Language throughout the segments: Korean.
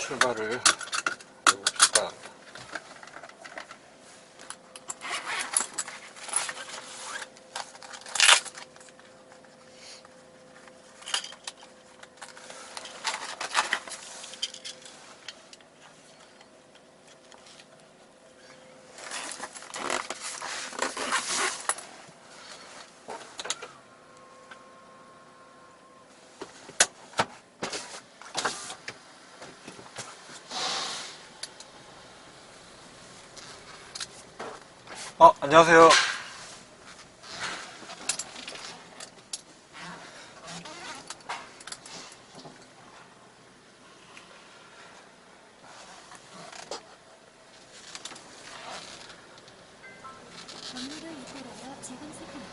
출발을 해봅시다. 안녕하세요. 경로를 이탈하여 재검색합니다.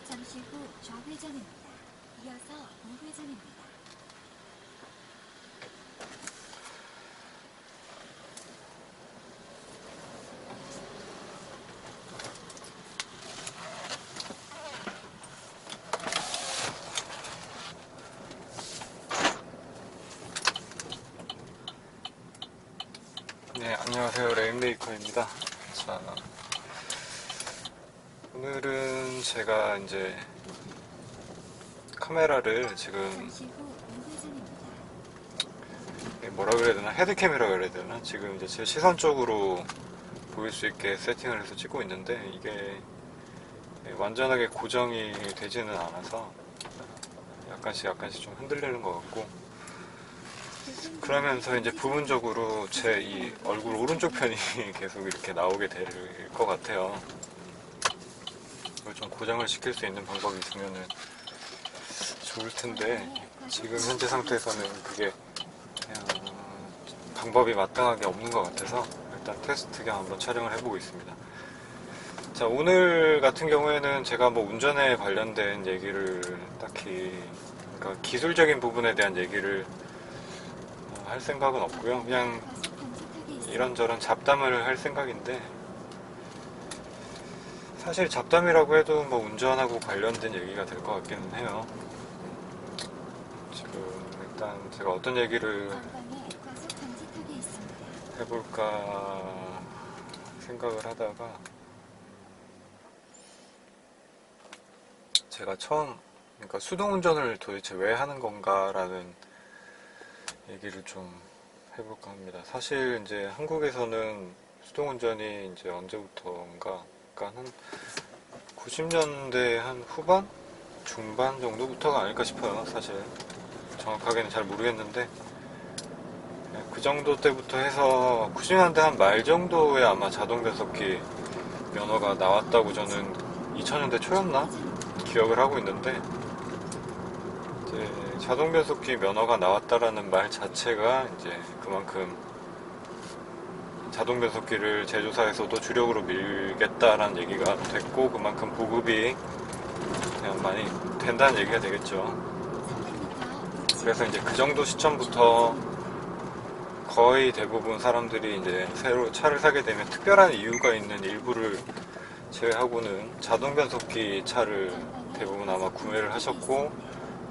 잠시 후 좌회전입니다. 이어서 우회전입니다. 네, 안녕하세요. 레인메이커입니다. 자, 오늘은 제가 이제 카메라를 지금 잠시 후 우회전입니다. 뭐라 그래야 되나, 헤드캠이라 그래야 되나, 지금 이제 제 시선 쪽으로 보일 수 있게 세팅을 해서 찍고 있는데 이게 완전하게 고정이 되지는 않아서 약간씩 좀 흔들리는 것 같고, 그러면서 이제 부분적으로 제 이 얼굴 오른쪽 편이 계속 이렇게 나오게 될 것 같아요. 이걸 좀 고정을 시킬 수 있는 방법이 있으면 좋을 텐데, 지금 현재 상태에서는 그게 그냥 방법이 마땅하게 없는 것 같아서 일단 테스트 겸 한번 촬영을 해보고 있습니다. 자, 오늘 같은 경우에는 제가 뭐 운전에 관련된 얘기를 딱히, 그러니까 기술적인 부분에 대한 얘기를 할 생각은 없고요. 그냥 이런저런 잡담을 할 생각인데, 사실 잡담이라고 해도 뭐 운전하고 관련된 얘기가 될 것 같기는 해요. 지금 일단 제가 어떤 얘기를 해볼까 생각을 하다가, 제가 처음, 그러니까 수동운전을 도대체 왜 하는 건가라는 얘기를 좀 해볼까 합니다. 사실 이제 한국에서는 수동운전이 이제 언제부터인가, 그러니까 한 90년대 한 후반? 중반 정도부터가 아닐까 싶어요. 사실 정확하게는 잘 모르겠는데, 그 정도 때부터 해서 90년대 한 말 정도에 아마 자동변속기 면허가 나왔다고 저는 2000년대 초였나? 기억을 하고 있는데, 이제 자동변속기 면허가 나왔다라는 말 자체가 이제 그만큼 자동변속기를 제조사에서도 주력으로 밀겠다라는 얘기가 됐고, 그만큼 보급이 그냥 많이 된다는 얘기가 되겠죠. 그래서 이제 그 정도 시점부터 거의 대부분 사람들이 이제 새로 차를 사게 되면 특별한 이유가 있는 일부를 제외하고는 자동변속기 차를 대부분 아마 구매를 하셨고,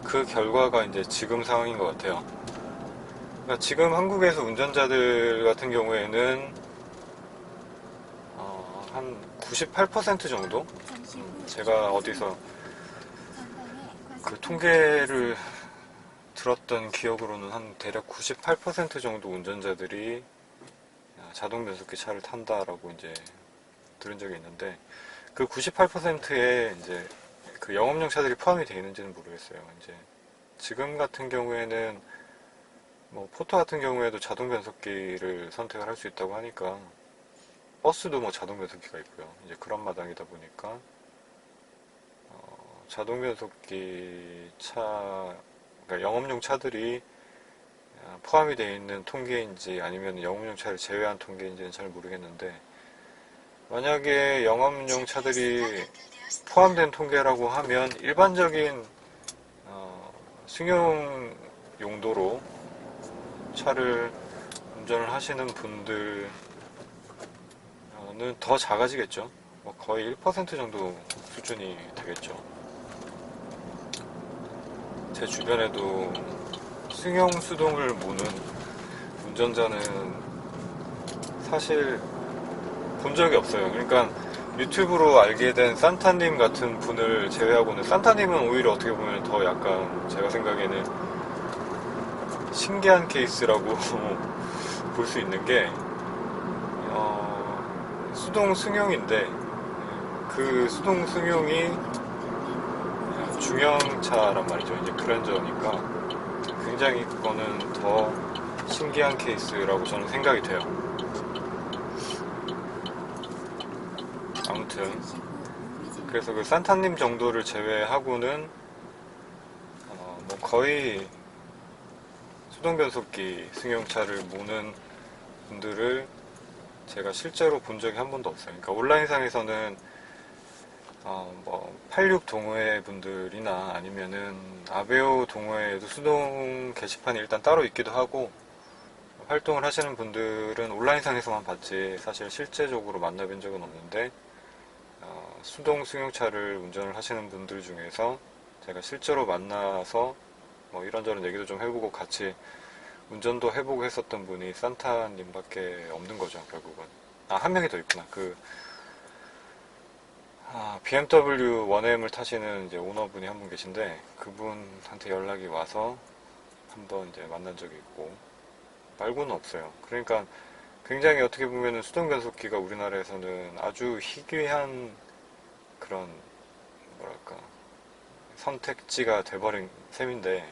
그 결과가 이제 지금 상황인 것 같아요. 그러니까 지금 한국에서 운전자들 같은 경우에는 한 98% 정도? 제가 어디서 그 통계를 들었던 기억으로는 한 대략 98% 정도 운전자들이 자동 변속기 차를 탄다라고 이제 들은 적이 있는데, 그 98%에 이제 그 영업용 차들이 포함이 되어 있는지는 모르겠어요. 이제 지금 같은 경우에는 뭐 포터 같은 경우에도 자동 변속기를 선택을 할 수 있다고 하니까, 버스도 뭐 자동 변속기가 있고요. 이제 그런 마당이다 보니까 자동 변속기 차, 그러니까 영업용 차들이 포함이 되어 있는 통계인지 아니면 영업용 차를 제외한 통계인지는 잘 모르겠는데, 만약에 영업용 차들이 포함된 통계라고 하면 일반적인 승용 용도로 차를 운전을 하시는 분들은 더 작아지겠죠. 뭐 거의 1% 정도 수준이 되겠죠. 제 주변에도 승용 수동을 모는 운전자는 사실 본 적이 없어요. 그러니까 유튜브로 알게 된 산타님 같은 분을 제외하고는, 산타님은 오히려 어떻게 보면 더 약간 제가 생각에는 신기한 케이스라고 볼 수 있는 게, 수동 승용인데 그 수동 승용이 중형차란 말이죠. 이제 그랜저니까 굉장히 그거는 더 신기한 케이스라고 저는 생각이 돼요. 아무튼 그래서 그 산타님 정도를 제외하고는 뭐 거의 수동 변속기 승용차를 모는 분들을 제가 실제로 본 적이 한 번도 없어요. 그러니까 온라인상에서는 뭐 86 동호회 분들이나 아니면은 아베오 동호회에도 수동 게시판이 일단 따로 있기도 하고, 활동을 하시는 분들은 온라인상에서만 봤지 사실 실제적으로 만나뵌 적은 없는데, 수동 승용차를 운전을 하시는 분들 중에서 제가 실제로 만나서 뭐 이런저런 얘기도 좀 해보고 같이 운전도 해보고 했었던 분이 산타님밖에 없는 거죠, 결국은. 한 명이 더 있구나. BMW 1M을 타시는 이제 오너분이 한 분 계신데, 그분한테 연락이 와서 한번 이제 만난 적이 있고, 말고는 없어요. 그러니까 굉장히 어떻게 보면은 수동 변속기가 우리나라에서는 아주 희귀한 그런, 뭐랄까, 선택지가 돼버린 셈인데,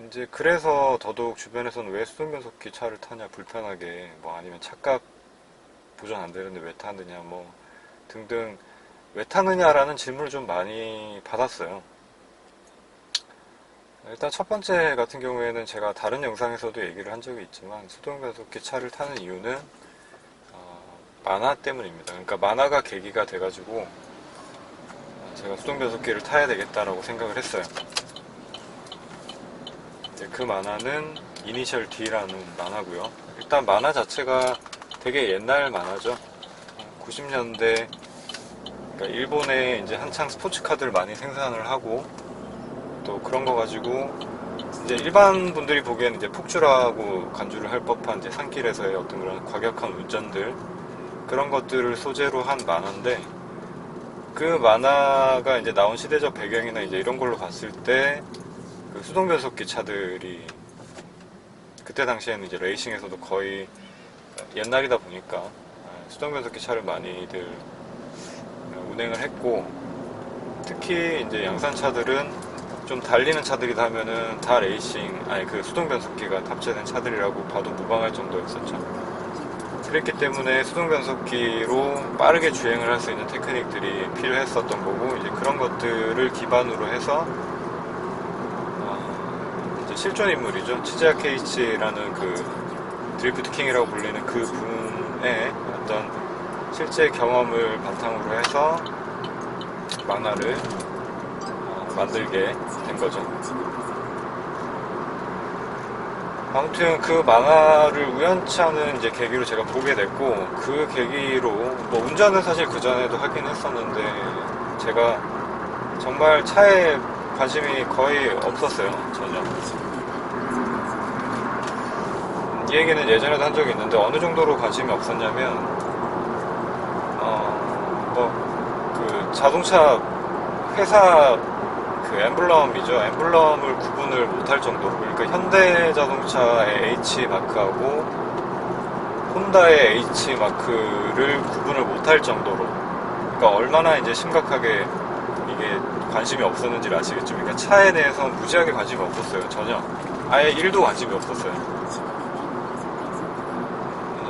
이제 그래서 더더욱 주변에서는 왜 수동 변속기 차를 타냐, 불편하게, 뭐 아니면 차값 보전 안 되는데 왜 타느냐, 뭐 등등, 왜 타느냐라는 질문을 좀 많이 받았어요. 일단 첫 번째 같은 경우에는 제가 다른 영상에서도 얘기를 한 적이 있지만, 수동 변속기 차를 타는 이유는 만화 때문입니다. 그러니까 만화가 계기가 돼가지고 제가 수동 변속기를 타야 되겠다라고 생각을 했어요. 그 만화는 이니셜 D라는 만화고요. 일단 만화 자체가 되게 옛날 만화죠. 90년대, 그러니까 일본에 이제 한창 스포츠카들 많이 생산을 하고, 또 그런 거 가지고 이제 일반 분들이 보기에는 이제 폭주라고 간주를 할 법한 이제 산길에서의 어떤 그런 과격한 운전들, 그런 것들을 소재로 한 만화인데, 그 만화가 이제 나온 시대적 배경이나 이제 이런 걸로 봤을 때, 그 수동 변속기 차들이 그때 당시에는 이제 레이싱에서도 거의 옛날이다 보니까 수동 변속기 차를 많이들 운행을 했고, 특히 이제 양산차들은 좀 달리는 차들이다 하면은 다 레이싱, 그 수동 변속기가 탑재된 차들이라고 봐도 무방할 정도였었죠. 그랬기 때문에 수동 변속기로 빠르게 주행을 할 수 있는 테크닉들이 필요했었던 거고, 이제 그런 것들을 기반으로 해서 이제 실존 인물이죠. 치즈아 케이치라는 그 드리프트 킹이라고 불리는 그 분의 어떤 실제 경험을 바탕으로 해서 만화를 만들게 된 거죠. 아무튼 그 만화를 우연찮은 이제 계기로 제가 보게 됐고, 그 계기로 뭐 운전은 사실 그 전에도 하긴 했었는데, 제가 정말 차에 관심이 거의 없었어요, 전혀. 이 얘기는 예전에도 한 적이 있는데, 어느 정도로 관심이 없었냐면, 그 자동차 회사 그 엠블럼이죠. 엠블럼을 구분을 못할 정도로, 그러니까 현대자동차의 H 마크하고 혼다의 H 마크를 구분을 못할 정도로, 그러니까 얼마나 이제 심각하게 이게 관심이 없었는지를 아시겠죠. 그러니까 차에 대해서 무지하게 관심이 없었어요. 전혀. 아예 1도 관심이 없었어요.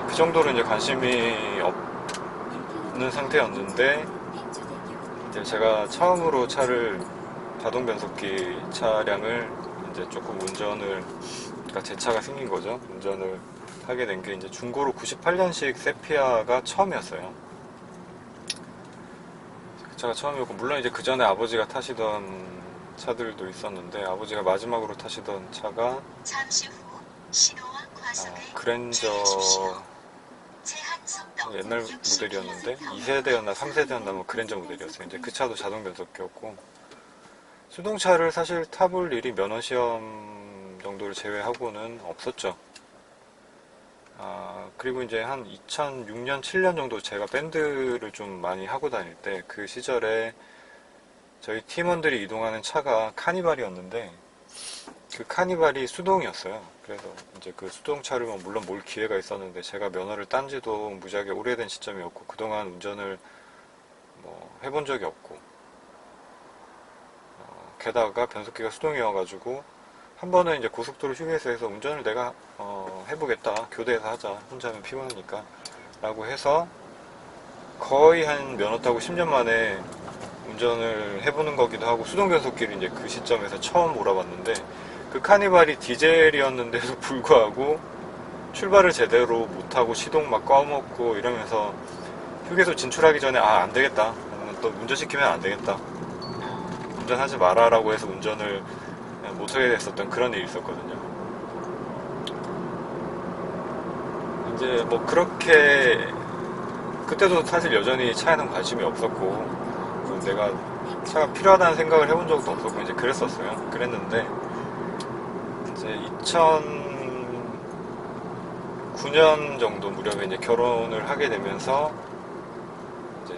그 정도로 이제 관심이 없는 상태였는데, 이제 제가 처음으로 자동 변속기 차량을 이제 조금 그러니까 제 차가 생긴 거죠. 운전을 하게 된 게 이제 중고로 98년식 세피아가 처음이었어요. 그 차가 처음이었고, 물론 이제 그 전에 아버지가 타시던 차들도 있었는데, 아버지가 마지막으로 타시던 차가 잠시 후 신호와 과속을 그랜저 옛날 모델이었는데 2세대였나 3세대였나 뭐 그랜저 모델이었어요. 이제 그 차도 자동 변속기였고, 수동차를 사실 타볼 일이 면허 시험 정도를 제외하고는 없었죠. 그리고 이제 한 2006년, 7년 정도 제가 밴드를 좀 많이 하고 다닐 때 그 시절에 저희 팀원들이 이동하는 차가 카니발이었는데 그 카니발이 수동이었어요. 그래서 이제 그 수동차를 물론 몰 기회가 있었는데 제가 면허를 딴 지도 무지하게 오래된 시점이었고 그동안 운전을 뭐 해본 적이 없고 게다가 변속기가 수동이어가지고 한 번은 이제 고속도로 휴게소에서 운전을 내가 해보겠다, 교대에서 하자, 혼자면 피곤하니까 라고 해서 거의 한 면허 따고 10년 만에 운전을 해보는 거기도 하고 수동 변속기를 이제 그 시점에서 처음 몰아봤는데 그 카니발이 디젤이었는데도 불구하고 출발을 제대로 못하고 시동 막 꺼먹고 이러면서 휴게소 진출하기 전에 안 되겠다, 또 운전시키면 안 되겠다, 운전하지 마라라고 해서 운전을 못하게 됐었던 그런 일이 있었거든요. 이제 뭐 그렇게 그때도 사실 여전히 차에는 관심이 없었고 내가 차가 필요하다는 생각을 해본 적도 없었고 이제 그랬었어요. 그랬는데 이제 2009년 정도 무렵에 이제 결혼을 하게 되면서 이제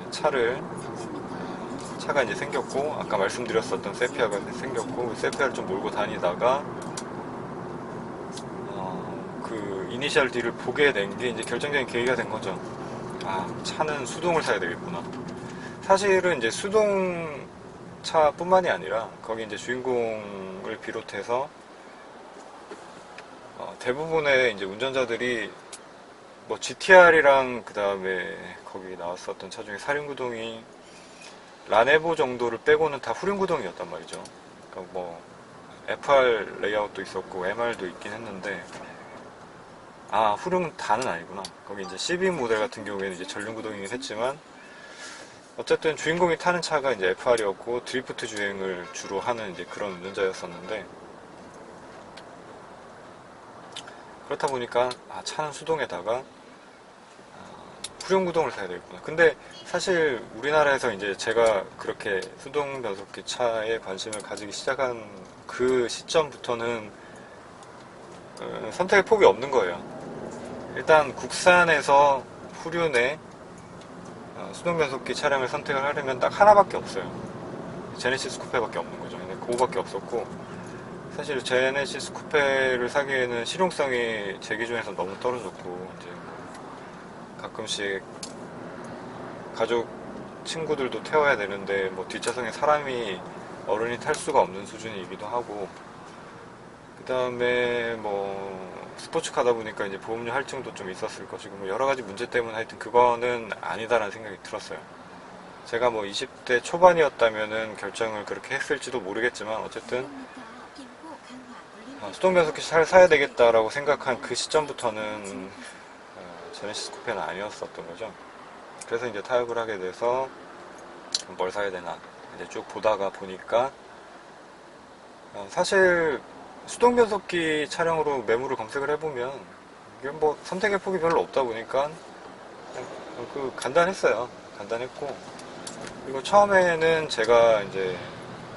차가 이제 생겼고 아까 말씀드렸었던 세피아가 생겼고 세피아를 좀 몰고 다니다가 그 이니셜 D를 보게 된 게 이제 결정적인 계기가 된 거죠. 차는 수동을 사야 되겠구나. 사실은 이제 수동차 뿐만이 아니라 거기 이제 주인공을 비롯해서 대부분의 이제 운전자들이 뭐 GTR이랑 그 다음에 거기 나왔었던 차 중에 사륜구동이 라네보 정도를 빼고는 다 후륜구동이었단 말이죠. 그러니까 뭐 FR 레이아웃도 있었고 MR도 있긴 했는데 후륜 다는 아니구나. 거기 이제 시빅 모델 같은 경우에는 이제 전륜구동이긴 했지만 어쨌든 주인공이 타는 차가 이제 FR이었고 드리프트 주행을 주로 하는 이제 그런 운전자였었는데 그렇다 보니까 차는 수동에다가 후륜구동을 사야 되겠구나. 근데 사실 우리나라에서 이제 제가 그렇게 수동 변속기 차에 관심을 가지기 시작한 그 시점부터는 선택의 폭이 없는 거예요. 일단 국산에서 후륜에 수동 변속기 차량을 선택을 하려면 딱 하나밖에 없어요. 제네시스 쿠페밖에 없는 거죠. 근데 그거밖에 없었고 사실 제네시스 쿠페를 사기에는 실용성이 제 기준에서 너무 떨어졌고 이제 가끔씩 가족 친구들도 태워야 되는데 뭐 뒷좌석에 사람이 어른이 탈 수가 없는 수준이기도 하고 그 다음에 뭐 스포츠카다 보니까 이제 보험료 할증도 좀 있었을 것이고 뭐 여러 가지 문제 때문에 하여튼 그거는 아니다라는 생각이 들었어요. 제가 뭐 20대 초반이었다면은 결정을 그렇게 했을지도 모르겠지만 어쨌든 수동 변속기 차를 사야 되겠다라고 생각한 그 시점부터는 제네시스 쿠페는 아니었었던 거죠. 그래서 이제 타협을 하게 돼서 뭘 사야 되나 이제 쭉 보다가 보니까 사실 수동 변속기 차량으로 매물을 검색을 해보면 이게 뭐 선택의 폭이 별로 없다 보니까 그 간단했어요. 간단했고 그리고 처음에는 제가 이제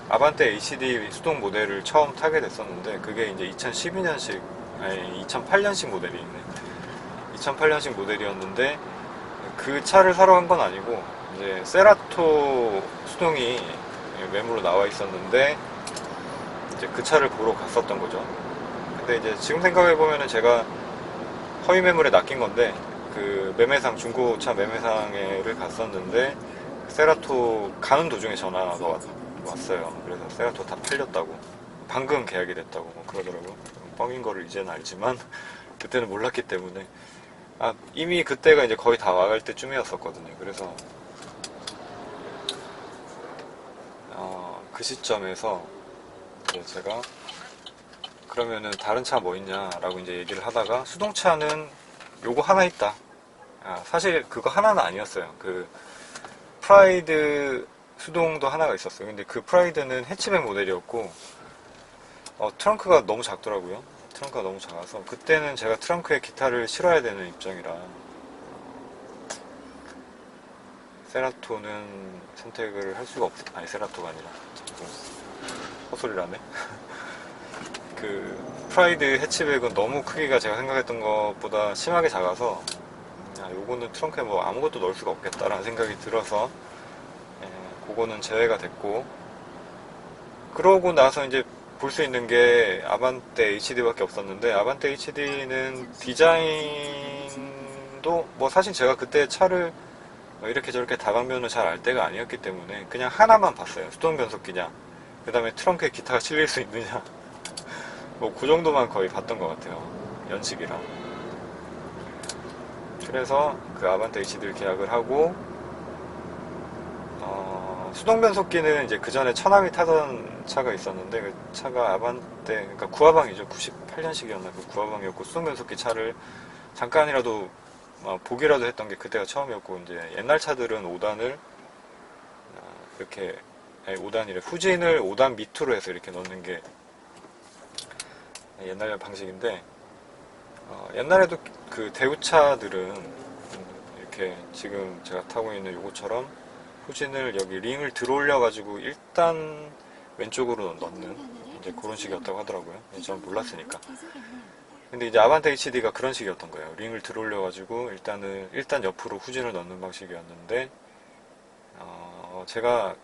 아반떼 HD 수동 모델을 처음 타게 됐었는데 그게 이제 2008년식 모델이 있네. 2008년식 모델이었는데 그 차를 사러 간 건 아니고 이제 세라토 수동이 매물로 나와 있었는데 이제 그 차를 보러 갔었던 거죠. 근데 이제 지금 생각해 보면은 제가 허위 매물에 낚인 건데 그 매매상 중고차 매매상에를 갔었는데 세라토 가는 도중에 전화가 왔어요. 그래서 세라토 다 팔렸다고 방금 계약이 됐다고 뭐 그러더라고요. 뻥인 거를 이제는 알지만 그때는 몰랐기 때문에 이미 그때가 이제 거의 다 와갈 때쯤이었었거든요. 그래서 그 시점에서 이제 제가 그러면은 다른 차 뭐 있냐라고 이제 얘기를 하다가 수동차는 요거 하나 있다. 사실 그거 하나는 아니었어요. 그 프라이드 수동도 하나가 있었어요. 근데 그 프라이드는 해치백 모델이었고 트렁크가 너무 작더라고요. 트렁크가 너무 작아서 그때는 제가 트렁크에 기타를 실어야 되는 입장이라 세라토는 선택을 할 수가 없어요. 아니 세라토가 아니라 자꾸 헛소리를 하네. 그 프라이드 해치백은 너무 크기가 제가 생각했던 것보다 심하게 작아서 요거는 트렁크에 뭐 아무것도 넣을 수가 없겠다라는 생각이 들어서 그거는 제외가 됐고, 그러고 나서 이제 볼 수 있는 게 아반떼 HD밖에 없었는데, 아반떼 HD는 디자인도 뭐 사실 제가 그때 차를 이렇게 저렇게 다방면을 잘 알 때가 아니었기 때문에 그냥 하나만 봤어요. 수동 변속기냐, 그 다음에 트렁크에 기타가 실릴 수 있느냐, 뭐 그 정도만 거의 봤던 것 같아요, 연식이랑. 그래서 그 아반떼 HD를 계약을 하고, 수동 변속기는 이제 그 전에 처남이 타던 차가 있었는데, 그 차가 아반떼, 그러니까 구화방이죠. 98년식이었나 그 구화방이었고, 수동 변속기 차를 잠깐이라도 보기라도 했던 게 그때가 처음이었고, 이제 옛날 차들은 5단을 이렇게, 아니 5단이래, 후진을 5단 밑으로 해서 이렇게 넣는 게 옛날 방식인데, 옛날에도 그 대우차들은 이렇게 지금 제가 타고 있는 요거처럼 후진을 여기 링을 들어올려 가지고 일단 왼쪽으로 넣는 이제 그런 식이었다고 하더라고요. 전 몰랐으니까. 근데 이제 아반떼 HD가 그런 식이었던 거예요. 링을 들어올려 가지고 일단 옆으로 후진을 넣는 방식이었는데, 제가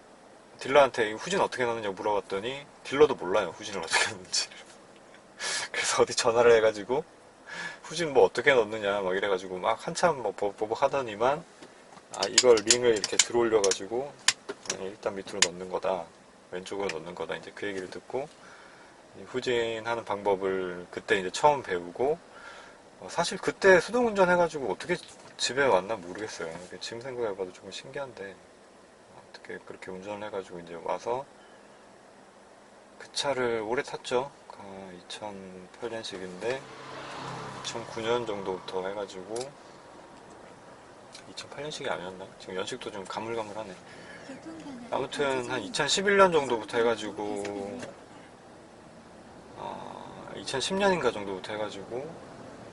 딜러한테 후진 어떻게 넣느냐고 물어봤더니 딜러도 몰라요, 후진을 어떻게 넣는지를. 그래서 어디 전화를 해가지고 후진 뭐 어떻게 넣느냐 막 이래가지고 막 한참 뭐 버벅 하더니만, 이걸 링을 이렇게 들어올려 가지고 일단 밑으로 넣는 거다, 왼쪽으로 넣는 거다, 이제 그 얘기를 듣고 후진하는 방법을 그때 이제 처음 배우고, 사실 그때 수동 운전 해가지고 어떻게 집에 왔나 모르겠어요. 지금 생각해봐도 조금 신기한데, 어떻게 그렇게 운전을 해가지고 이제 와서 그 차를 오래 탔죠. 2008년식인데 2009년 정도부터 해가지고, 2008년식이 아니었나? 지금 연식도 좀 가물가물하네. 아무튼 한 2011년 정도부터 해가지고 2010년인가 정도부터 해가지고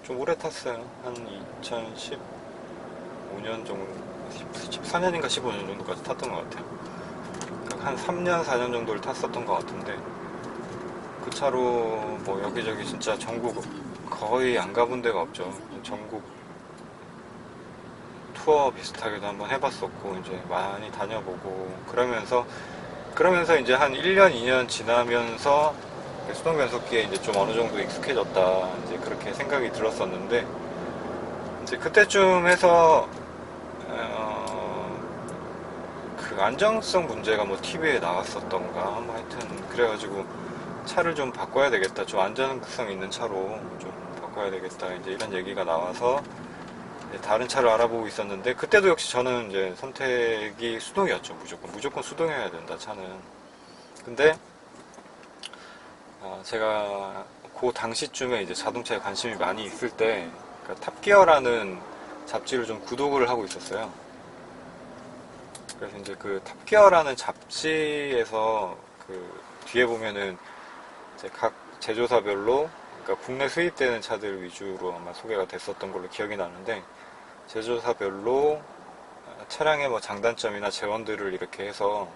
좀 오래 탔어요. 한 2015년 정도, 14년인가 15년 정도까지 탔던 것 같아요. 그러니까 한 3년 4년 정도를 탔었던 것 같은데, 그 차로 뭐 여기저기 진짜 전국 거의 안 가본 데가 없죠. 전국 투어 비슷하게도 한번 해봤었고, 이제 많이 다녀보고, 그러면서 이제 한 1년, 2년 지나면서 수동 변속기에 이제 좀 어느 정도 익숙해졌다, 이제 그렇게 생각이 들었었는데, 이제 그때쯤 해서, 그 안정성 문제가 뭐 TV에 나왔었던가, 뭐 하여튼, 그래가지고 차를 좀 바꿔야 되겠다, 좀 안전성 있는 차로 좀 바꿔야 되겠다, 이제 이런 얘기가 나와서 다른 차를 알아보고 있었는데, 그때도 역시 저는 이제 선택이 수동이었죠. 무조건 수동이어야 된다, 차는. 근데 제가 그 당시쯤에 이제 자동차에 관심이 많이 있을 때, 그러니까 탑기어라는 잡지를 좀 구독을 하고 있었어요. 그래서 이제 그 탑기어라는 잡지에서 그 뒤에 보면은 이제 각 제조사별로, 그러니까 국내 수입되는 차들 위주로 아마 소개가 됐었던 걸로 기억이 나는데, 제조사별로 차량의 뭐 장단점이나 재원들을 이렇게 해서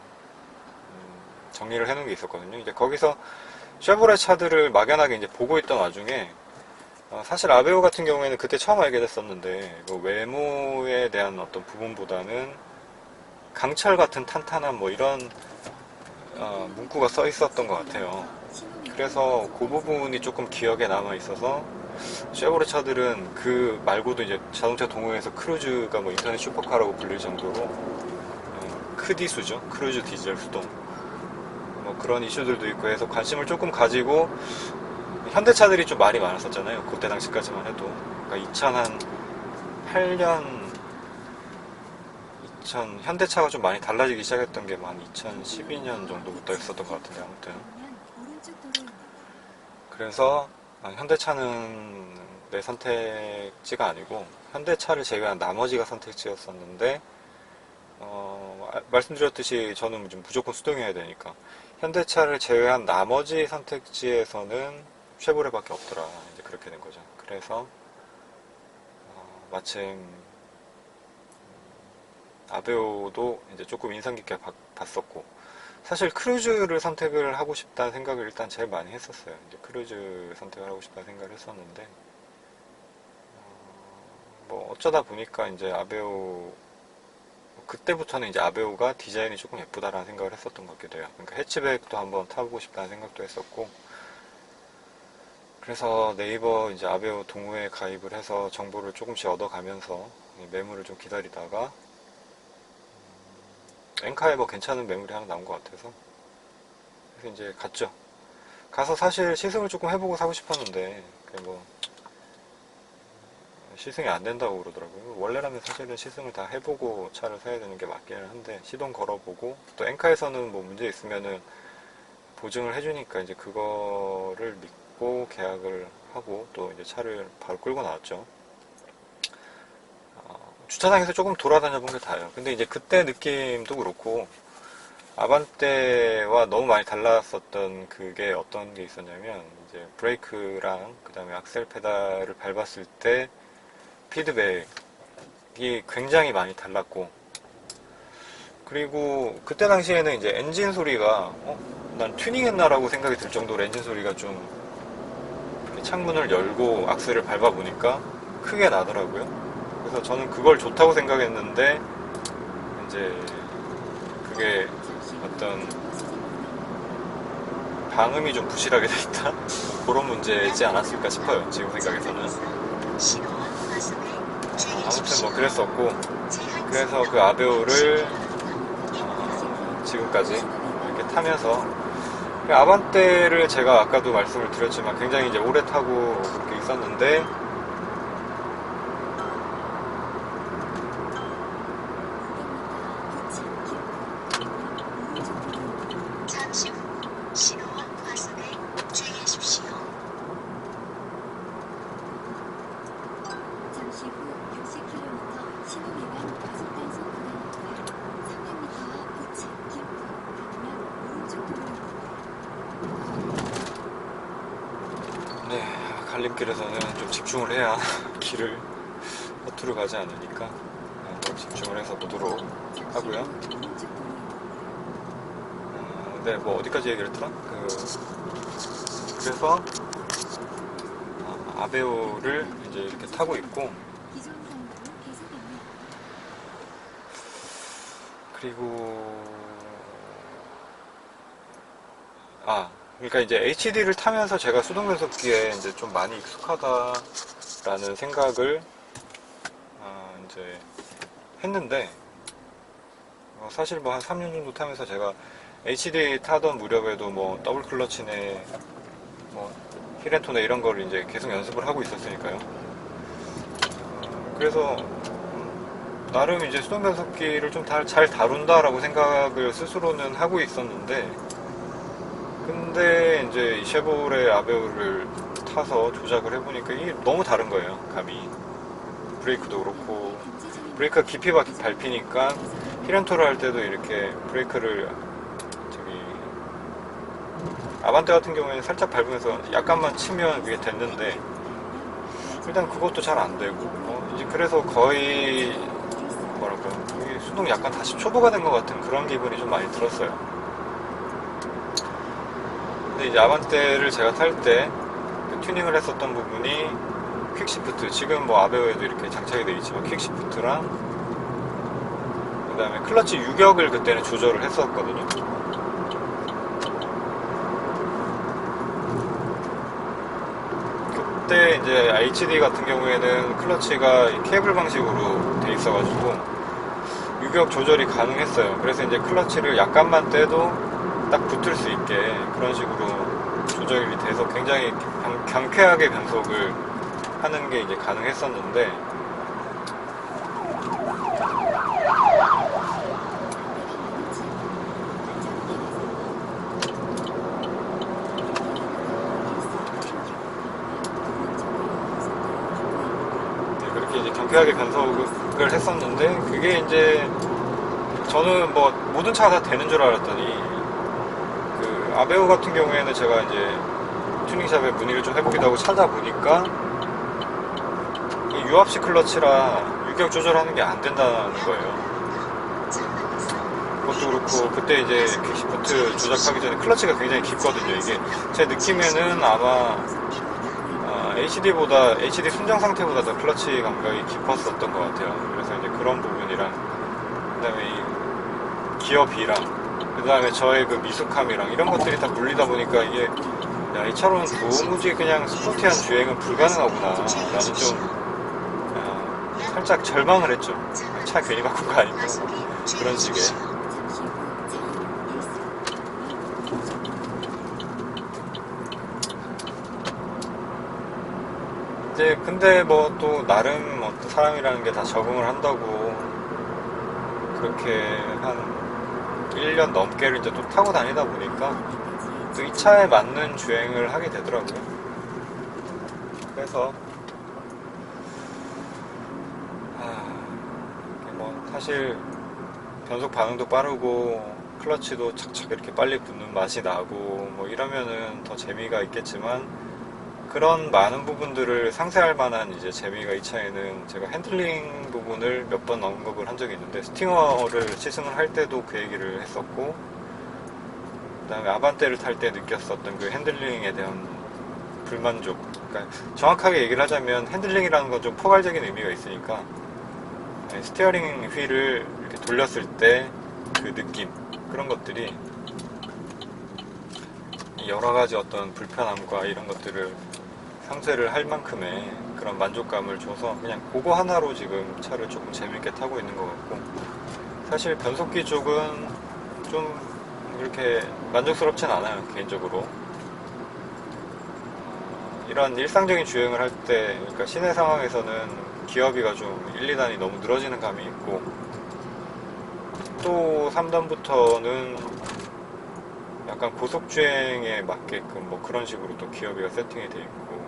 정리를 해놓은 게 있었거든요. 이제 거기서 쉐보레 차들을 막연하게 이제 보고 있던 와중에, 사실 아베오 같은 경우에는 그때 처음 알게 됐었는데, 그 외모에 대한 어떤 부분보다는 강철 같은 탄탄한 뭐 이런 문구가 써 있었던 것 같아요. 그래서 그 부분이 조금 기억에 남아 있어서, 쉐보레 차들은 그 말고도 이제 자동차 동호회에서 크루즈가 뭐 인터넷 슈퍼카라고 불릴 정도로 크디수죠. 크루즈 디젤 수동. 뭐 그런 이슈들도 있고 해서 관심을 조금 가지고, 현대차들이 좀 말이 많았었잖아요. 그때 당시까지만 해도. 그러니까 2008년, 현대차가 좀 많이 달라지기 시작했던 게 한 2012년 정도부터 있었던 것 같은데, 아무튼. 그래서 현대차는 내 선택지가 아니고, 현대차를 제외한 나머지가 선택지였었는데, 말씀드렸듯이 저는 좀 무조건 수동이어야 되니까 현대차를 제외한 나머지 선택지에서는 쉐보레밖에 없더라, 이제 그렇게 된 거죠. 그래서 마침 아베오도 이제 조금 인상 깊게 봤었고, 사실 크루즈를 선택을 하고 싶다는 생각을 일단 제일 많이 했었어요. 이제 크루즈 선택을 하고 싶다는 생각을 했었는데, 뭐 어쩌다 보니까 이제 아베오, 그때부터는 이제 아베오가 디자인이 조금 예쁘다라는 생각을 했었던 것 같기도 해요. 그러니까 해치백도 한번 타보고 싶다는 생각도 했었고, 그래서 네이버 이제 아베오 동호회에 가입을 해서 정보를 조금씩 얻어가면서 매물을 좀 기다리다가 엔카에 뭐 괜찮은 매물이 하나 나온 것 같아서 그래서 이제 갔죠. 가서 사실 시승을 조금 해보고 사고 싶었는데 그게 뭐 시승이 안 된다고 그러더라고요. 원래라면 사실은 시승을 다 해보고 차를 사야 되는 게 맞기는 한데 시동 걸어보고 또 엔카에서는 뭐 문제 있으면은 보증을 해주니까 이제 그거를 믿고 계약을 하고 또 이제 차를 바로 끌고 나왔죠. 주차장에서 조금 돌아다녀 본 게 다예요. 근데 이제 그때 느낌도 그렇고 아반떼와 너무 많이 달랐었던 그게 어떤 게 있었냐면 이제 브레이크랑 그 다음에 악셀 페달을 밟았을 때 피드백이 굉장히 많이 달랐고 그리고 그때 당시에는 이제 엔진 소리가 난 튜닝했나라고 생각이 들 정도로 엔진 소리가 좀 이렇게 창문을 열고 악셀을 밟아 보니까 크게 나더라고요. 그래서 저는 그걸 좋다고 생각했는데 이제 그게 어떤 방음이 좀 부실하게 돼 있다 그런 문제지 않았을까 싶어요. 지금 생각에서는. 아무튼 뭐 그랬었고 그래서 그 아베오를 지금까지 이렇게 타면서 아반떼를 제가 아까도 말씀을 드렸지만 굉장히 이제 오래 타고 그렇게 있었는데 잠시 후 신호와 과속에 주의하십시오. 잠시 후 60km 신호 위반 과속 단속 구간입니다. 300m 앞 우측 길고 아니면 오른쪽 도로입니다. 네, 갈림길에서는 좀 집중을 해야 길을 허투루 가지 않으니까 좀 집중을 해서 보도록 하고요. 네, 뭐 어디까지 얘기를 했더라? 그래서 아베오를 이제 이렇게 타고 있고 기존 상태로 계속됩니다. 그리고 그러니까 이제 HD를 타면서 제가 수동 변속기에 이제 좀 많이 익숙하다라는 생각을 이제 했는데 사실 뭐 한 3년 정도 타면서 제가 HD 타던 무렵에도 뭐 더블 클러치네 뭐 힐앤톤네 이런 거를 이제 계속 연습을 하고 있었으니까요. 그래서 나름 이제 수동 변속기를 좀 잘 다룬다라고 생각을 스스로는 하고 있었는데 근데 이제 이 쉐보레 아베오를 타서 조작을 해보니까 이게 너무 다른 거예요. 감이 브레이크도 그렇고 브레이크가 깊이 밟히니까 힐앤토를 할 때도 이렇게 브레이크를 아반떼 같은 경우에는 살짝 밟으면서 약간만 치면 그게 됐는데 일단 그것도 잘 안 되고 이제 그래서 거의 뭐랄까 이게 수동 약간 다시 초보가 된 것 같은 그런 기분이 좀 많이 들었어요. 근데 이제 아반떼를 제가 탈 때 튜닝을 했었던 부분이 퀵시프트, 지금 뭐 아베오에도 이렇게 장착이 되어 있지만 퀵시프트랑 그 다음에 클러치 유격을 그때는 조절을 했었거든요. 그때 이제 HD 같은 경우에는 클러치가 케이블 방식으로 돼 있어가지고 유격 조절이 가능했어요. 그래서 이제 클러치를 약간만 떼도 딱 붙을 수 있게 그런 식으로 조절이 돼서 굉장히 경쾌하게 변속을 하는 게 이제 가능했었는데 그렇게 이제 경쾌하게 변속을 했었는데 그게 이제 저는 뭐 모든 차가 다 되는 줄 알았더니 그 아베오 같은 경우에는 제가 이제 튜닝샵에 문의를 좀 해보기도 하고 찾아보니까 이 유압식 클러치라 유격 조절하는 게 안 된다는 거예요. 그것도 것도 그렇고 그때 이제 퀵시프트 조작하기 전에 클러치가 굉장히 깊거든요. 이게 제 느낌에는 아마 HD 순정 상태보다 더 클러치 감각이 깊었었던 것 같아요. 그래서 이제 그런 부분이랑 그다음에 이 기어비랑 그다음에 저의 그 미숙함이랑 이런 것들이 다 물리다 보니까 이게 야, 이 차로는 도무지 그냥 스포티한 주행은 불가능하구나 라는 좀 살짝 절망을 했죠. 차 괜히 바꾼 거 아닌가 그런 식의. 잠시 후 이제 근데 뭐 또 나름 어떤 사람이라는 게 다 적응을 한다고 그렇게 한 1년 넘게를 이제 또 타고 다니다 보니까 또 이 차에 맞는 주행을 하게 되더라고요. 그래서 뭐 사실 변속 반응도 빠르고 클러치도 착착 이렇게 빨리 붙는 맛이 나고 뭐 이러면은 더 재미가 있겠지만 그런 많은 부분들을 상쇄할 만한 이제 재미가 이 차에는 제가 핸들링 부분을 몇 번 언급을 한 적이 있는데 스팅어를 시승을 할 때도 그 얘기를 했었고 그 다음에 아반떼를 탈 때 느꼈었던 그 핸들링에 대한 불만족. 그러니까 정확하게 얘기를 하자면 핸들링이라는 건 좀 포괄적인 의미가 있으니까 스티어링 휠을 이렇게 돌렸을 때 그 느낌 그런 것들이 여러 가지 어떤 불편함과 이런 것들을 상쇄를 할 만큼의 그런 만족감을 줘서 그냥 그거 하나로 지금 차를 조금 재밌게 타고 있는 것 같고 사실 변속기 쪽은 좀 그렇게 만족스럽진 않아요 개인적으로. 이런 일상적인 주행을 할 때 그러니까 시내 상황에서는 기어비가 좀 1, 2단이 너무 늘어지는 감이 있고 또 3단부터는 약간 고속주행에 맞게끔 뭐 그런 식으로 또 기어비가 세팅이 돼 있고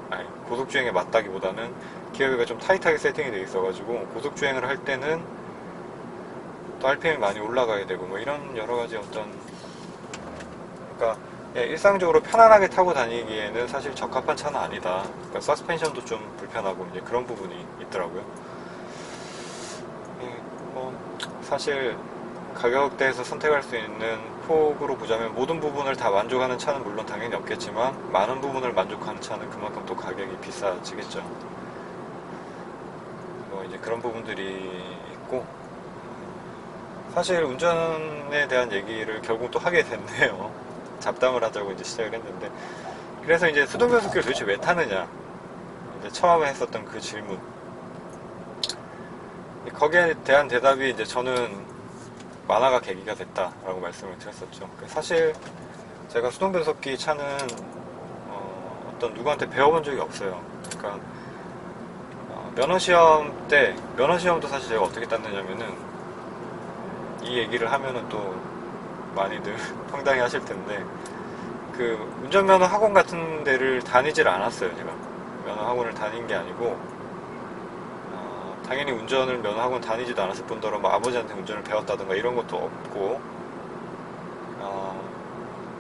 아니 고속주행에 맞다기보다는 기어비가 좀 타이트하게 세팅이 돼 있어가지고 고속주행을 할 때는 또 RPM이 많이 올라가야 되고 뭐 이런 여러가지 어떤 그러니까 일상적으로 편안하게 타고 다니기에는 사실 적합한 차는 아니다. 그러니까 서스펜션도 좀 불편하고 이제 그런 부분이 있더라고요. 뭐 사실 가격대에서 선택할 수 있는 폭으로 보자면 모든 부분을 다 만족하는 차는 물론 당연히 없겠지만 많은 부분을 만족하는 차는 그만큼 또 가격이 비싸지겠죠. 뭐 이제 그런 부분들이 있고 사실 운전에 대한 얘기를 결국 또 하게 됐네요. 잡담을 하자고 이제 시작을 했는데 그래서 이제 수동 변속기를 도대체 왜 타느냐 이제 처음에 했었던 그 질문 거기에 대한 대답이 이제 저는 만화가 계기가 됐다라고 말씀을 드렸었죠. 사실 제가 수동 변속기 차는 어떤 누구한테 배워본 적이 없어요. 그러니까 면허 시험 때 면허 시험도 사실 제가 어떻게 땄느냐면은 이 얘기를 하면은 또 많이들 황당해 하실 텐데 그 운전면허 학원 같은 데를 다니질 않았어요. 제가 면허 학원을 다닌 게 아니고 당연히 운전을 면허 학원 다니지도 않았을 뿐더러 뭐 아버지한테 운전을 배웠다든가 이런 것도 없고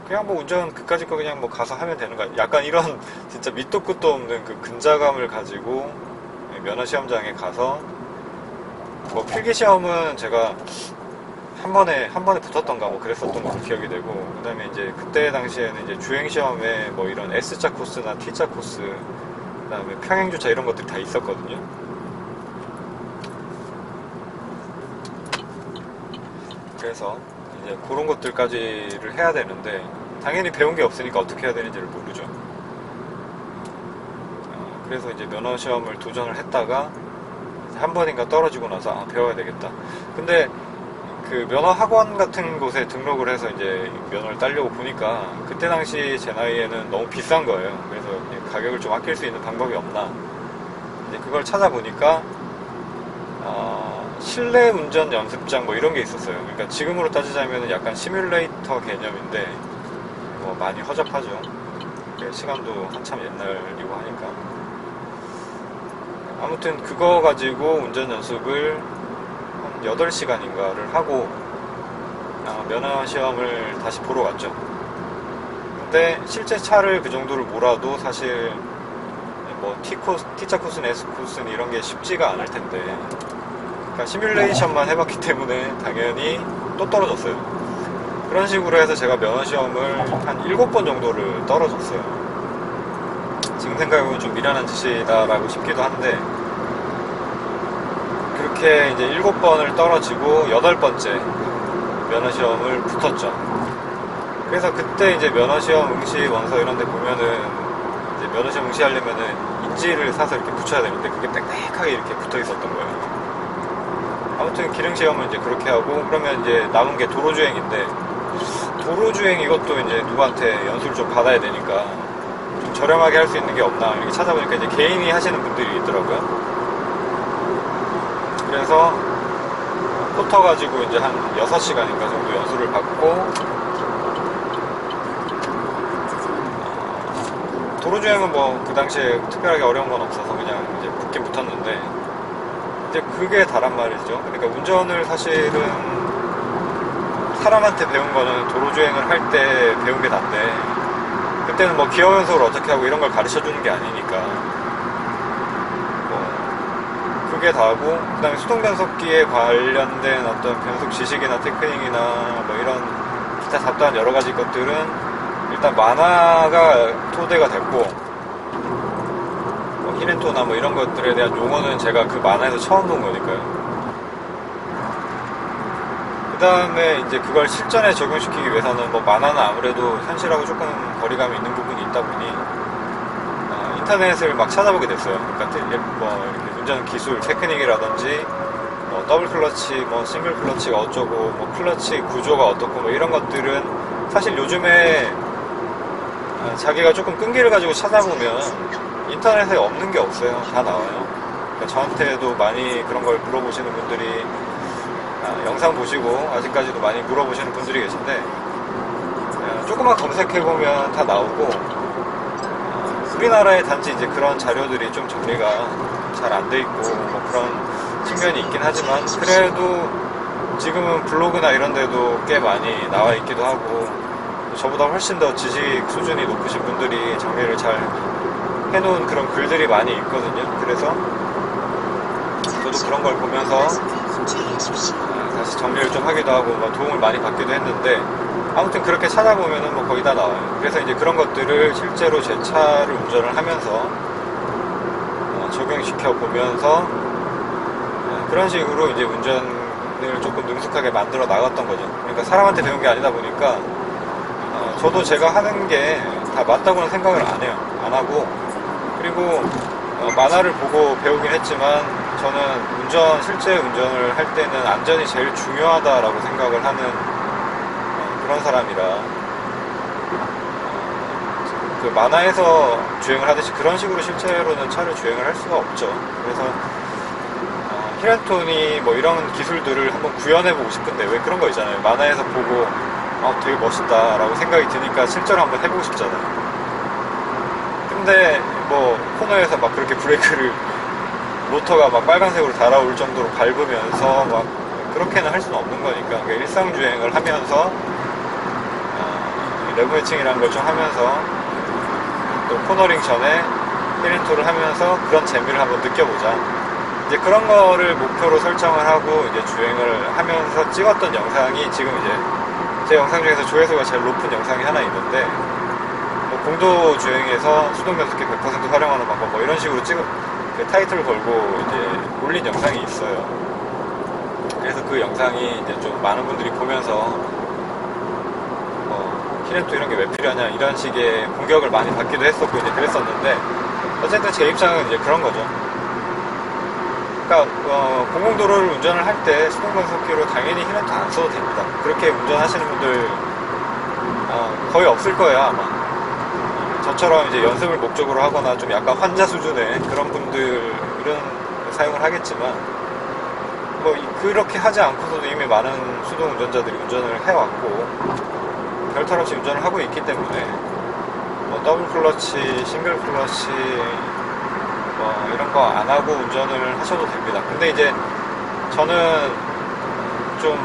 그냥 뭐 운전 그까짓 거 그냥 뭐 가서 하면 되는 거야. 약간 이런 진짜 밑도 끝도 없는 그 근자감을 가지고 면허 시험장에 가서 뭐 필기 시험은 제가 한 번에 붙었던가 뭐 그랬었던 것도 기억이 되고 그 다음에 이제 그때 당시에는 이제 주행 시험에 뭐 이런 S자 코스나 T자 코스 그 다음에 평행주차 이런 것들이 다 있었거든요. 그래서 이제 그런 것들까지를 해야 되는데 당연히 배운 게 없으니까 어떻게 해야 되는지를 모르죠. 그래서 이제 면허 시험을 도전을 했다가 한 번인가 떨어지고 나서 배워야 되겠다. 근데 그 면허 학원 같은 곳에 등록을 해서 이제 면허를 따려고 보니까 그때 당시 제 나이에는 너무 비싼 거예요. 그래서 가격을 좀 아낄 수 있는 방법이 없나. 이제 그걸 찾아보니까 실내 운전 연습장 뭐 이런 게 있었어요. 그러니까 지금으로 따지자면 약간 시뮬레이터 개념인데 뭐 많이 허접하죠. 시간도 한참 옛날이고 하니까. 아무튼 그거 가지고 운전 연습을 한 8시간인가를 하고 면허 시험을 다시 보러 갔죠. 근데 실제 차를 그 정도를 몰아도 사실 뭐 T자 코스는 S 코스는 이런 게 쉽지가 않을 텐데 그러니까 시뮬레이션만 해봤기 때문에 당연히 또 떨어졌어요. 그런 식으로 해서 제가 면허시험을 한 7번 정도를 떨어졌어요. 지금 생각해보면 좀 미련한 짓이다라고 싶기도 한데, 그렇게 이제 7번을 떨어지고 8번째 면허시험을 붙었죠. 그래서 그때 이제 면허시험 응시 원서 이런 데 보면은 이제 면허시험 응시하려면은 인지를 사서 이렇게 붙여야 되는데 그게 빽빽하게 이렇게 붙어 있었던 거예요. 아무튼 기능시험은 이제 그렇게 하고, 그러면 이제 남은 게 도로주행인데, 도로주행 이것도 이제 누구한테 연수를 좀 받아야 되니까 좀 저렴하게 할 수 있는 게 없나 이렇게 찾아보니까 이제 개인이 하시는 분들이 있더라고요. 그래서 포터 가지고 이제 한 6시간인가 정도 연수를 받고, 도로주행은 뭐 그 당시에 특별하게 어려운 건 없어서 그냥 이제 붙긴 붙었는데, 이제 그게 다란 말이죠. 그러니까 운전을 사실은 사람한테 배운 거는 도로주행을 할 때 배운 게 난데, 그때는 뭐 기어 연속을 어떻게 하고 이런 걸 가르쳐 주는 게 아니니까 뭐 그게 다고, 그 다음에 수동 변속기에 관련된 어떤 변속 지식이나 테크닉이나 뭐 이런 기타 잡다한 여러 가지 것들은 일단 만화가 토대가 됐고, 히렌토나 뭐 이런 것들에 대한 용어는 제가 그 만화에서 처음 본 거니까요. 그 다음에 이제 그걸 실전에 적용시키기 위해서는 뭐 만화는 아무래도 현실하고 조금 거리감이 있는 부분이 있다 보니 인터넷을 막 찾아보게 됐어요. 그러니까 뭐 이렇게 운전 기술 테크닉이라든지 뭐 더블 클러치, 뭐 싱글 클러치가 어쩌고, 뭐 클러치 구조가 어떻고, 뭐 이런 것들은 사실 요즘에 자기가 조금 끈기를 가지고 찾아보면 인터넷에 없는 게 없어요. 다 나와요. 그러니까 저한테도 많이 그런 걸 물어보시는 분들이, 영상 보시고 아직까지도 많이 물어보시는 분들이 계신데, 조금만 검색해보면 다 나오고, 우리나라에 단지 이제 그런 자료들이 좀 정리가 잘 안 돼 있고 뭐 그런 측면이 있긴 하지만, 그래도 지금은 블로그나 이런 데도 꽤 많이 나와 있기도 하고, 저보다 훨씬 더 지식 수준이 높으신 분들이 정리를 잘 해놓은 그런 글들이 많이 있거든요. 그래서 저도 그런 걸 보면서 다시 정리를 좀 하기도 하고 뭐 도움을 많이 받기도 했는데, 아무튼 그렇게 찾아보면은 뭐 거의 다 나와요. 그래서 이제 그런 것들을 실제로 제 차를 운전을 하면서 적용시켜 보면서 그런 식으로 이제 운전을 조금 능숙하게 만들어 나갔던 거죠. 그러니까 사람한테 배운 게 아니다 보니까 저도 제가 하는 게 다 맞다고는 생각을 안 해요. 안 하고, 그리고 만화를 보고 배우긴 했지만 저는 실제 운전을 할 때는 안전이 제일 중요하다라고 생각을 하는 그런 사람이라, 그 만화에서 주행을 하듯이 그런 식으로 실제로는 차를 주행을 할 수가 없죠. 그래서 히렌톤이 뭐 이런 기술들을 한번 구현해보고 싶은데, 왜 그런 거 있잖아요. 만화에서 보고 되게 멋있다 라고 생각이 드니까 실제로 한번 해보고 싶잖아요. 근데 뭐 코너에서 막 그렇게 브레이크를 모터가 막 빨간색으로 달아올 정도로 밟으면서 막 그렇게는 할 수는 없는 거니까, 그러니까 일상주행을 하면서 레브 매칭이라는 걸 좀 하면서 또 코너링 전에 히렌토를 하면서 그런 재미를 한번 느껴보자, 이제 그런 거를 목표로 설정을 하고 이제 주행을 하면서 찍었던 영상이 지금 이제 제 영상 중에서 조회수가 제일 높은 영상이 하나 있는데, 뭐 공도 주행에서 수동 변속기 100% 활용하는 방법 뭐 이런 식으로 그 타이틀을 걸고 이제 올린 영상이 있어요. 그래서 그 영상이 이제 좀 많은 분들이 보면서 히렌토 이런 게 왜 필요하냐 이런 식의 공격을 많이 받기도 했었고 이제 그랬었는데, 어쨌든 제 입장은 이제 그런 거죠. 그러니까 공공도로를 운전을 할 때 수동 변속기로 당연히 히렌토 안 써도 됩니다. 그렇게 운전하시는 분들 거의 없을 거예요 아마. 저처럼 이제 연습을 목적으로 하거나 좀 약간 환자 수준의 그런 분들은 사용을 하겠지만, 뭐 그렇게 하지 않고서도 이미 많은 수동 운전자들이 운전을 해왔고 별탈 없이 운전을 하고 있기 때문에 뭐 더블 클러치, 싱글 클러치 뭐 이런 거 안 하고 운전을 하셔도 됩니다. 근데 이제 저는 좀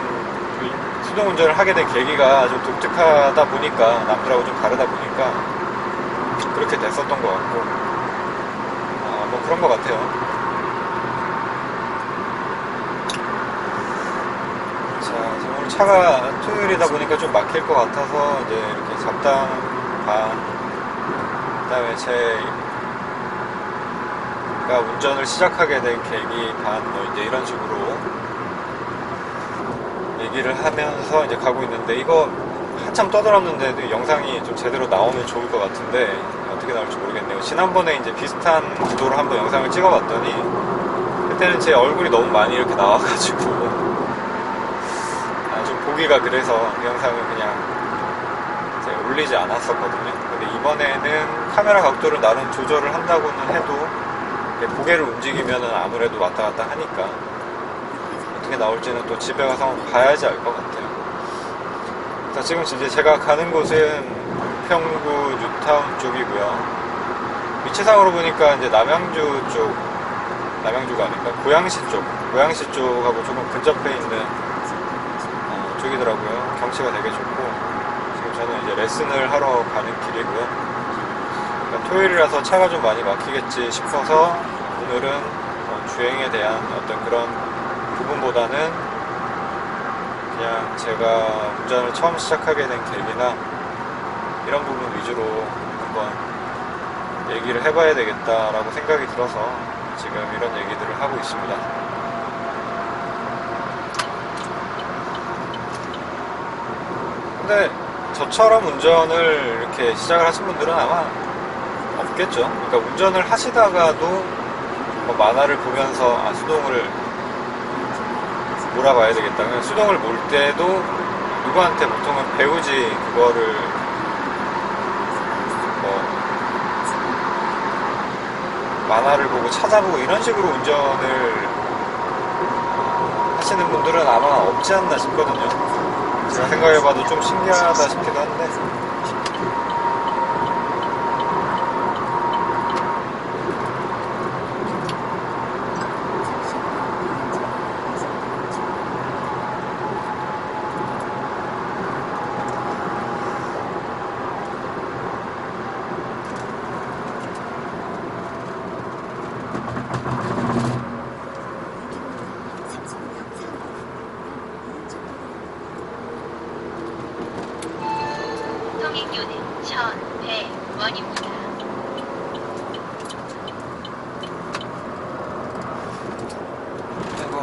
수동 운전을 하게 된 계기가 좀 독특하다 보니까, 남들하고 좀 다르다 보니까 그렇게 됐었던 것 같고, 뭐 그런 것 같아요. 자, 오늘 차 차가 토요일이다 보니까 좀 막힐 것 같아서 이제 이렇게 잡담 반, 그다음에 제가 운전을 시작하게 된 계기 반, 뭐 이제 이런 식으로 얘기를 하면서 이제 가고 있는데, 이거 한참 떠들었는데 영상이 좀 제대로 나오면 좋을 것 같은데 어떻게 나올지 모르겠네요. 지난번에 이제 비슷한 구도로 한번 영상을 찍어봤더니 그때는 제 얼굴이 너무 많이 이렇게 나와가지고 좀 보기가 그래서 그 영상을 그냥 이제 올리지 않았었거든요. 근데 이번에는 카메라 각도를 나름 조절을 한다고는 해도 고개를 움직이면은 아무래도 왔다 갔다 하니까 어떻게 나올지는 또 집에 가서 한번 봐야지 알 것 같아요. 자, 지금 이제 제가 가는 곳은 부평구 뉴타운 쪽이고요. 위치상으로 보니까 이제 남양주가 아닌가, 고양시 쪽하고 조금 근접해 있는 쪽이더라고요. 경치가 되게 좋고, 지금 저는 이제 레슨을 하러 가는 길이고요. 그러니까 토요일이라서 차가 좀 많이 막히겠지 싶어서 오늘은 주행에 대한 어떤 그런 부분보다는 그냥 제가 운전을 처음 시작하게 된 계기나 이런 부분 위주로 한번 얘기를 해봐야 되겠다라고 생각이 들어서 지금 이런 얘기들을 하고 있습니다. 근데 저처럼 운전을 이렇게 시작을 하신 분들은 아마 없겠죠. 그러니까 운전을 하시다가도 뭐 만화를 보면서 수동을 몰아봐야 되겠다. 그냥 수동을 몰 때도 누구한테 보통은 배우지, 그거를 뭐 만화를 보고 찾아보고 이런 식으로 운전을 하시는 분들은 아마 없지 않나 싶거든요. 제가 생각해봐도 좀 신기하다 싶기도 한데, 통행료는 1,100원입니다. 아이고,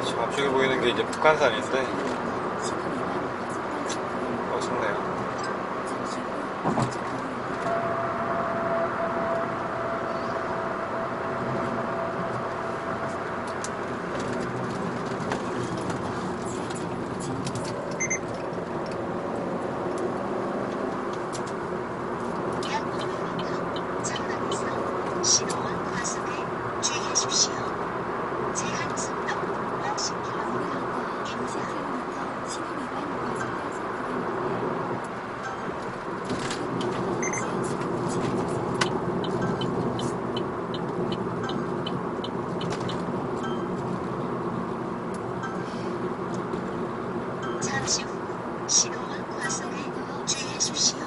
저 앞쪽에 보이는 게 이제 북한산인데 멋있네요. 약 500m 전방에서 신호원 과속에 주의하십시오. 제한 속도 50km입니다. 잠시 후 신호원 과속에 주의하십시오.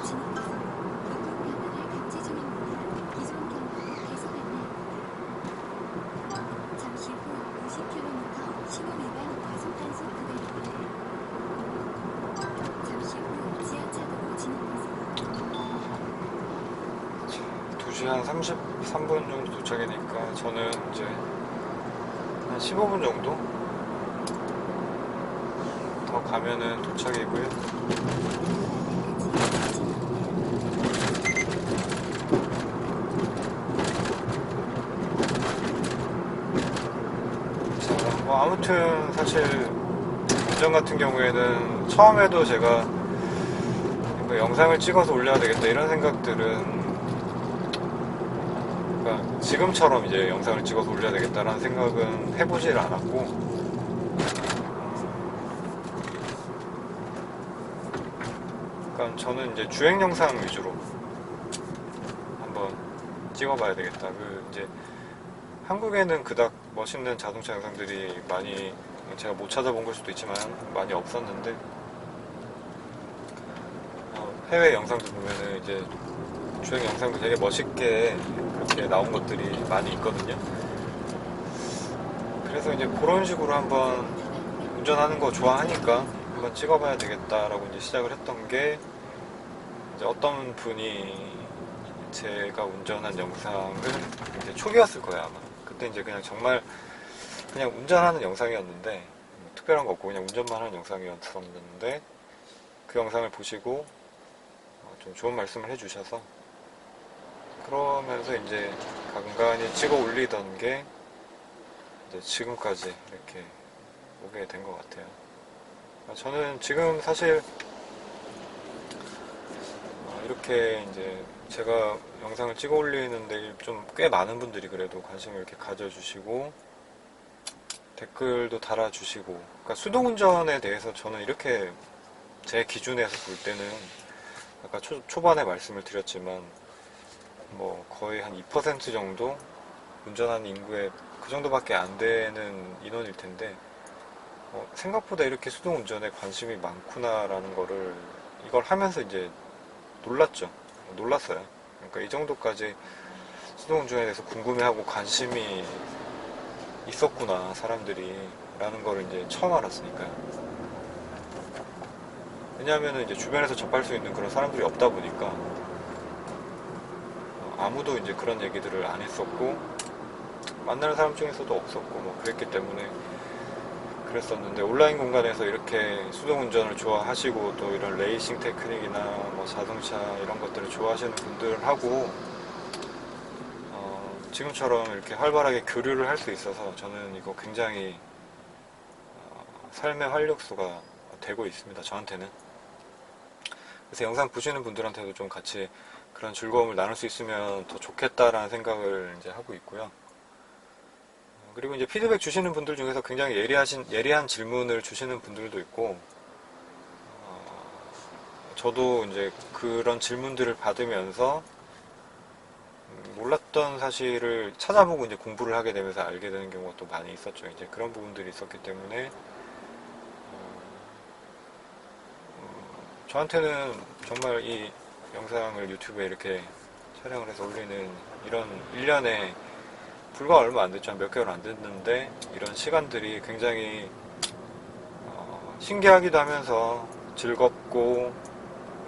잠시 후 90km 신호 위반 과속 단속 구간입니다. 잠시 후 지하차도로 진입하세요. 2시 한 33분 정도 도착이니까 저는 이제 한 15분 정도 더 가면은 도착이고요. 자, 뭐 아무튼 사실 운전 같은 경우에는 처음에도 제가 뭐 영상을 찍어서 올려야 되겠다 이런 생각들은, 그러니까 지금처럼 이제 영상을 찍어서 올려야 되겠다라는 생각은 해보질 않았고, 그러니까 저는 이제 주행 영상 위주로 한번 찍어봐야 되겠다. 이제 한국에는 그닥 멋있는 자동차 영상들이 많이, 제가 못 찾아본 걸 수도 있지만 많이 없었는데, 해외 영상도 보면은 이제 주행 영상도 되게 멋있게 그렇게 나온 것들이 많이 있거든요. 그래서 이제 그런 식으로 한번 운전하는 거 좋아하니까 한번 한번 찍어봐야 되겠다라고 이제 시작을 했던 게, 이제 어떤 분이 제가 운전한 영상을, 이제 초기였을 거예요 아마. 그때 이제 그냥 정말 그냥 운전하는 영상이었는데, 뭐 특별한 거 없고 그냥 운전만 하는 영상이었었는데, 그 영상을 보시고 좀 좋은 말씀을 해주셔서, 그러면서 이제 간간히 찍어 올리던 게 이제 지금까지 이렇게 오게 된 것 같아요. 저는 지금 사실 이렇게 이제 제가 영상을 찍어 올리는데 좀 꽤 많은 분들이 그래도 관심을 이렇게 가져주시고 댓글도 달아주시고, 그러니까 수동운전에 대해서 저는 이렇게 제 기준에서 볼 때는 아까 초반에 말씀을 드렸지만 뭐 거의 한 2% 정도 운전하는 인구의 그 정도밖에 안 되는 인원일 텐데, 생각보다 이렇게 수동운전에 관심이 많구나라는 거를 이걸 하면서 이제 놀랐어요. 그러니까 이 정도까지 수동운전에 대해서 궁금해하고 관심이 있었구나 사람들이, 라는 거를 이제 처음 알았으니까요. 왜냐하면 이제 주변에서 접할 수 있는 그런 사람들이 없다 보니까 아무도 이제 그런 얘기들을 안 했었고, 만나는 사람 중에서도 없었고 뭐 그랬기 때문에 그랬었는데, 온라인 공간에서 이렇게 수동운전을 좋아하시고 또 이런 레이싱 테크닉이나 뭐 자동차 이런 것들을 좋아하시는 분들하고 지금처럼 이렇게 활발하게 교류를 할 수 있어서 저는 이거 굉장히 삶의 활력소가 되고 있습니다, 저한테는. 그래서 영상 보시는 분들한테도 좀 같이 그런 즐거움을 나눌 수 있으면 더 좋겠다라는 생각을 이제 하고 있고요. 그리고 이제 피드백 주시는 분들 중에서 굉장히 예리한 질문을 주시는 분들도 있고, 저도 이제 그런 질문들을 받으면서 몰랐던 사실을 찾아보고 이제 공부를 하게 되면서 알게 되는 경우가 또 많이 있었죠. 이제 그런 부분들이 있었기 때문에 저한테는 정말 이 영상을 유튜브에 이렇게 촬영을 해서 올리는 이런 1년에 불과 얼마 안 됐죠. 몇 개월 안 됐는데 이런 시간들이 굉장히 신기하기도 하면서 즐겁고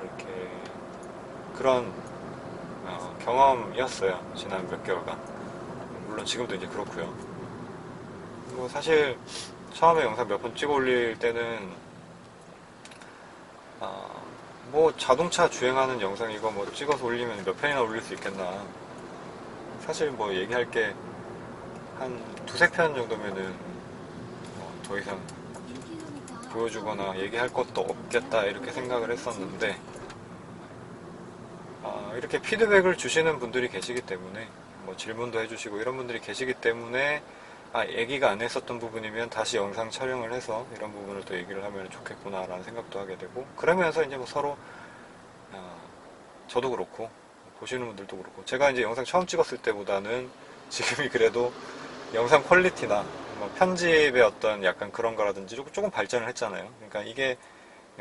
이렇게 그런 경험이었어요. 지난 몇 개월간. 물론 지금도 이제 그렇고요. 뭐 사실 처음에 영상 몇 번 찍어 올릴 때는 뭐 자동차 주행하는 영상 이거 뭐 찍어서 올리면 몇 편이나 올릴 수 있겠나. 사실 뭐 얘기할 게 한 두세 편 정도면은 더 이상 1km 보여주거나 얘기할 것도 없겠다 이렇게 생각을 했었는데, 이렇게 피드백을 주시는 분들이 계시기 때문에, 뭐 질문도 해주시고 이런 분들이 계시기 때문에 얘기가 안 했었던 부분이면 다시 영상 촬영을 해서 이런 부분을 또 얘기를 하면 좋겠구나 라는 생각도 하게 되고, 그러면서 이제 뭐 서로 저도 그렇고 보시는 분들도 그렇고, 제가 이제 영상 처음 찍었을 때보다는 지금이 그래도 영상 퀄리티나 뭐 편집의 어떤 약간 그런 거라든지 조금 발전을 했잖아요. 그러니까 이게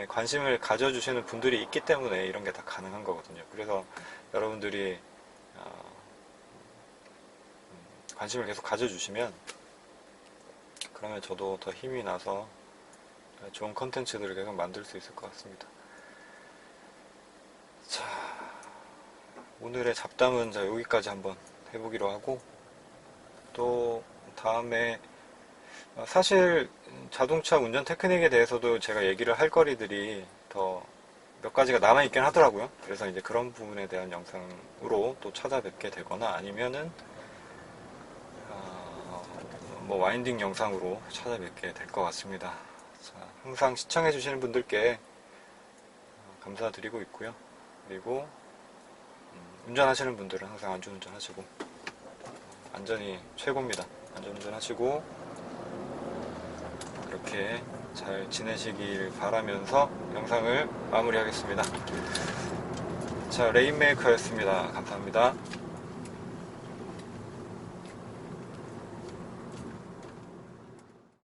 관심을 가져주시는 분들이 있기 때문에 이런 게 다 가능한 거거든요. 그래서 여러분들이 관심을 계속 가져주시면, 그러면 저도 더 힘이 나서 좋은 컨텐츠들을 계속 만들 수 있을 것 같습니다. 자, 오늘의 잡담은 여기까지 한번 해보기로 하고, 또 다음에 사실 자동차 운전 테크닉에 대해서도 제가 얘기를 할 거리들이 더 몇 가지가 남아있긴 하더라고요. 그래서 이제 그런 부분에 대한 영상으로 또 찾아뵙게 되거나, 아니면은 뭐 와인딩 영상으로 찾아뵙게 될 것 같습니다. 자, 항상 시청해주시는 분들께 감사드리고 있고요. 그리고 운전하시는 분들은 항상 안전운전 하시고, 안전이 최고입니다. 안전운전 하시고 그렇게 잘 지내시길 바라면서 영상을 마무리하겠습니다. 자, 레인메이커였습니다. 감사합니다.